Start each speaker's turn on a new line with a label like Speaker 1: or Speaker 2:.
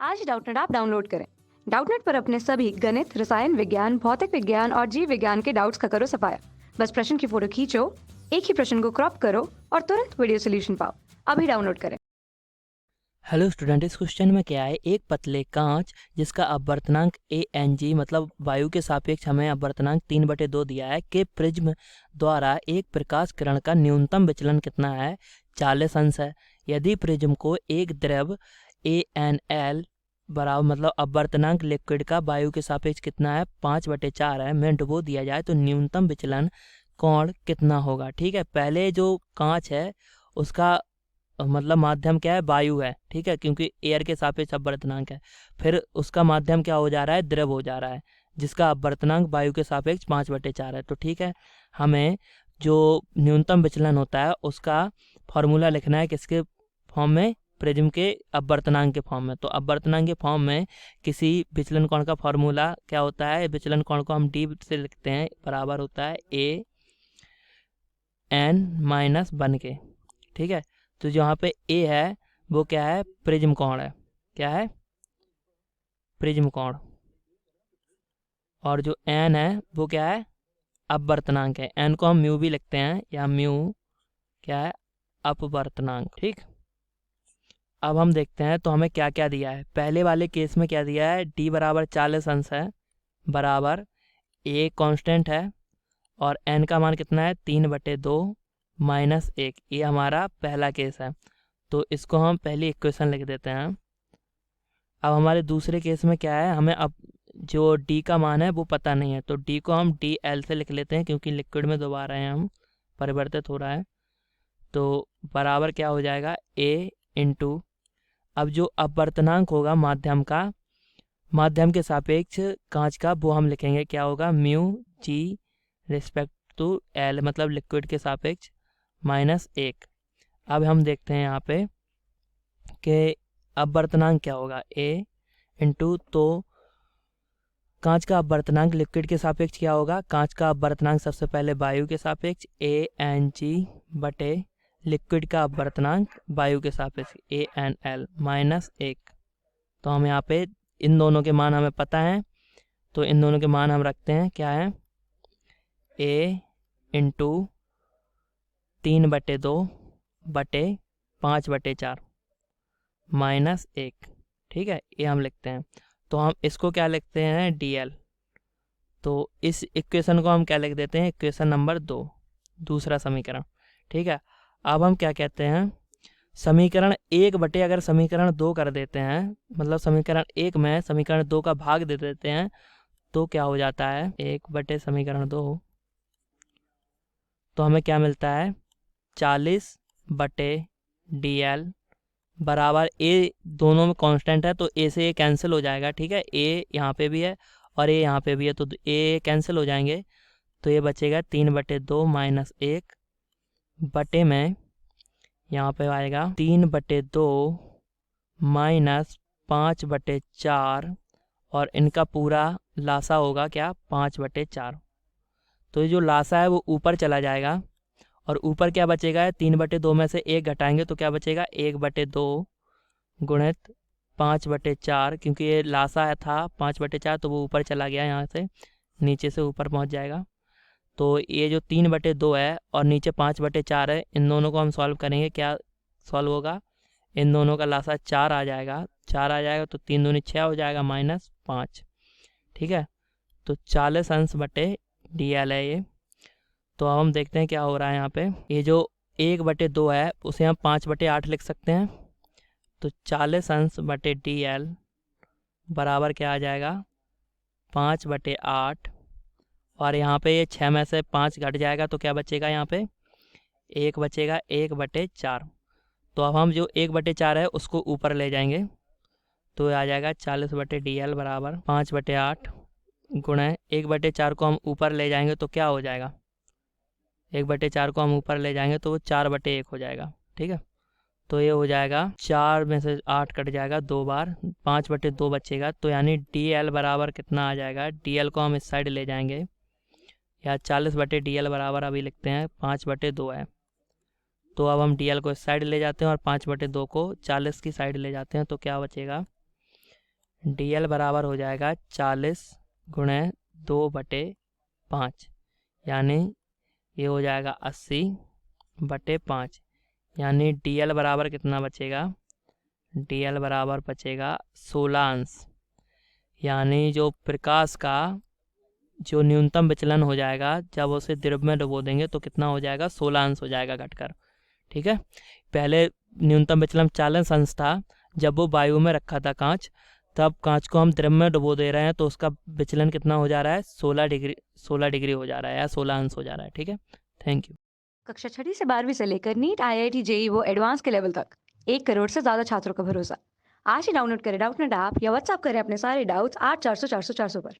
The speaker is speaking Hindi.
Speaker 1: आज डाउटनेट ऐप डाउनलोड करें। डाउटनेट पर अपने सभी गणित, रसायन विज्ञान, भौतिक विज्ञान और जीव विज्ञान के डाउट्स का करो सफाया। बस प्रश्न की फोटो खींचो, एक ही प्रश्न को क्रॉप करो और तुरंत वीडियो सोल्यूशन पाओ। अभी डाउनलोड करें।
Speaker 2: हेलो स्टूडेंट, इस क्वेश्चन में क्या है, एक पतले कांच जिसका अपवर्तनांक ANG मतलब वायु के सापेक्ष हमें अपवर्तनांक 3/2 दिया है के प्रिज्म द्वारा एक प्रकाश किरण का न्यूनतम विचलन कितना है, 40 अंश है। यदि प्रिज्म को एक द्रव ANL बराबर मतलब अपवर्तनांक लिक्विड का वायु के सापेक्ष कितना है, 5/4 है, में डुबो दिया जाए तो न्यूनतम विचलन कोण कितना होगा। ठीक है, पहले जो कांच है उसका मतलब माध्यम क्या है, वायु है। ठीक है, क्योंकि एयर के सापेक्ष अपवर्तनांक है। फिर उसका माध्यम क्या हो जा रहा है, द्रव हो जा रहा है, जिसका अपवर्तनांक वायु के सापेक्ष 5/4 है। तो ठीक है, हमें जो न्यूनतम विचलन होता है उसका फॉर्मूला लिखना है, किसके फॉर्म में, प्रिज्म के अपवर्तनांक के फॉर्म में। तो अपवर्तनांक के फॉर्म में किसी विचलन कोण का फॉर्मूला क्या होता है, विचलन कोण को हम D से लिखते हैं, बराबर होता है AN-1 के। ठीक है, तो जहाँ पे A है वो क्या है, प्रिज्म कोण है। क्या है, प्रिज्म कोण। और जो N है वो क्या है, अपवर्तनांक है। N को हम म्यू भी लिखते हैं, या म्यू क्या है, अपवर्तनांक। ठीक, अब हम देखते हैं तो हमें क्या क्या दिया है। पहले वाले केस में क्या दिया है, D बराबर 40 अंश है, बराबर A कांस्टेंट है, और N का मान कितना है, 3/2 - 1। ये हमारा पहला केस है, तो इसको हम पहली इक्वेशन लिख देते हैं। अब हमारे दूसरे केस में क्या है, हमें अब जो D का मान है वो पता नहीं है, तो D को हम DL से लिख लेते हैं, क्योंकि लिक्विड में दोबारा है, हम परिवर्तित हो रहा है। तो बराबर क्या हो जाएगा, A इंटू, अब जो अपवर्तनांक होगा माध्यम का, माध्यम के सापेक्ष कांच का, वो हम लिखेंगे क्या होगा, mu G respect to L मतलब लिक्विड के सापेक्ष -1। अब हम देखते हैं यहाँ पे कि अपवर्तनांक क्या होगा, A इंटू, तो कांच का अपवर्तनांक लिक्विड के सापेक्ष क्या होगा, कांच का अपवर्तनांक सबसे पहले वायु के सापेक्ष ANG बटे लिक्विड का अपवर्तनांक वायु के सापेक्ष ANL -1। तो हम यहाँ पे इन दोनों के मान हमें पता है, तो इन दोनों के मान हम रखते हैं, क्या है, A इंटू 3/2 बटे 5/4 -1। ठीक है, ये हम लिखते हैं। तो हम इसको क्या लिखते हैं, DL। तो इस इक्वेशन को हम क्या लिख देते हैं, इक्वेशन नंबर 2, दूसरा समीकरण। ठीक है, अब हम क्या कहते हैं, समीकरण 1 बटे अगर समीकरण 2 कर देते हैं, मतलब समीकरण 1 में समीकरण 2 का भाग दे देते हैं, तो क्या हो जाता है, 1 बटे समीकरण 2, तो हमें क्या मिलता है, 40/DL बराबर A, दोनों में कांस्टेंट है तो A से A कैंसिल हो जाएगा। ठीक है, A यहाँ पे भी है और A यहाँ पे भी है, तो A कैंसिल हो जाएंगे, तो ये बचेगा 3/2 - 1 बटे में, यहाँ पे आएगा 3/2 - 5/4, और इनका पूरा लासा होगा क्या, 5/4। तो ये जो लासा है वो ऊपर चला जाएगा, और ऊपर क्या बचेगा, 3/2 में से 1 घटाएंगे तो क्या बचेगा, 1/2 गुणित 5/4, क्योंकि ये लासा था 5/4, तो वो ऊपर चला गया, यहाँ से नीचे से ऊपर पहुँच जाएगा। तो ये जो 3/2 है और नीचे 5/4 है, इन दोनों को हम सॉल्व करेंगे, क्या सॉल्व होगा, इन दोनों का लासा 4 आ जाएगा, 4 आ जाएगा तो 3 दूनी 6 हो जाएगा, -5। ठीक है, तो 40 अंश बटे DL है ये। तो अब हम देखते हैं क्या हो रहा है यहाँ पे, ये जो 1/2 है उसे हम 5/8 लिख सकते हैं, तो 40 अंश बटे DL बराबर क्या आ जाएगा, 5/8, और यहाँ पे ये 6 में से 5 घट जाएगा तो क्या बचेगा, यहाँ पे 1 बचेगा, 1/4। तो अब हम जो 1/4 है उसको ऊपर ले जाएंगे, तो आ जाएगा 40/DL बराबर 5/8 गुणा 1/4 को हम ऊपर ले जाएंगे तो क्या हो जाएगा, 1/4 को हम ऊपर ले जाएंगे तो वो 4/1 हो जाएगा। ठीक है, तो ये हो जाएगा, 4 में से 8 कट जाएगा 2 बार, 5/2 बचेगा, तो यानी DL बराबर कितना आ जाएगा, DL को हम इस साइड ले जाएंगे, या 40/DL बराबर अभी लिखते हैं 5/2 है। तो अब हम DL को इस साइड ले जाते हैं और 5/2 को 40 की साइड ले जाते हैं, तो क्या बचेगा, DL बराबर हो जाएगा 40 गुणे 2/5, यानी ये हो जाएगा 80/5, यानी DL बराबर कितना बचेगा? DL बराबर बचेगा 16 अंश, यानी जो प्रकाश का जो न्यूनतम विचलन हो जाएगा जब उसे द्रव में डुबो देंगे तो कितना हो जाएगा? 16 अंश हो जाएगा घटकर। ठीक है, पहले न्यूनतम विचलन 40 अंश था जब वो वायु में रखा था कांच, तब कांच को हम द्रव में डुबो दे रहे हैं तो उसका विचलन कितना हो जा रहा है? 16 डिग्री हो जा रहा है, या 16 अंश हो जा रहा है। ठीक है, थैंक यू।
Speaker 1: कक्षा 6वीं से 12वीं से लेकर नीट, IIT, JEE वो एडवांस के लेवल तक 1 करोड़ से ज़्यादा छात्रों का भरोसा। आज ही डाउनलोड करें डाउटनेट ऐप या व्हाट्सएप करें अपने सारे डाउट्स 8400 400 400 पर।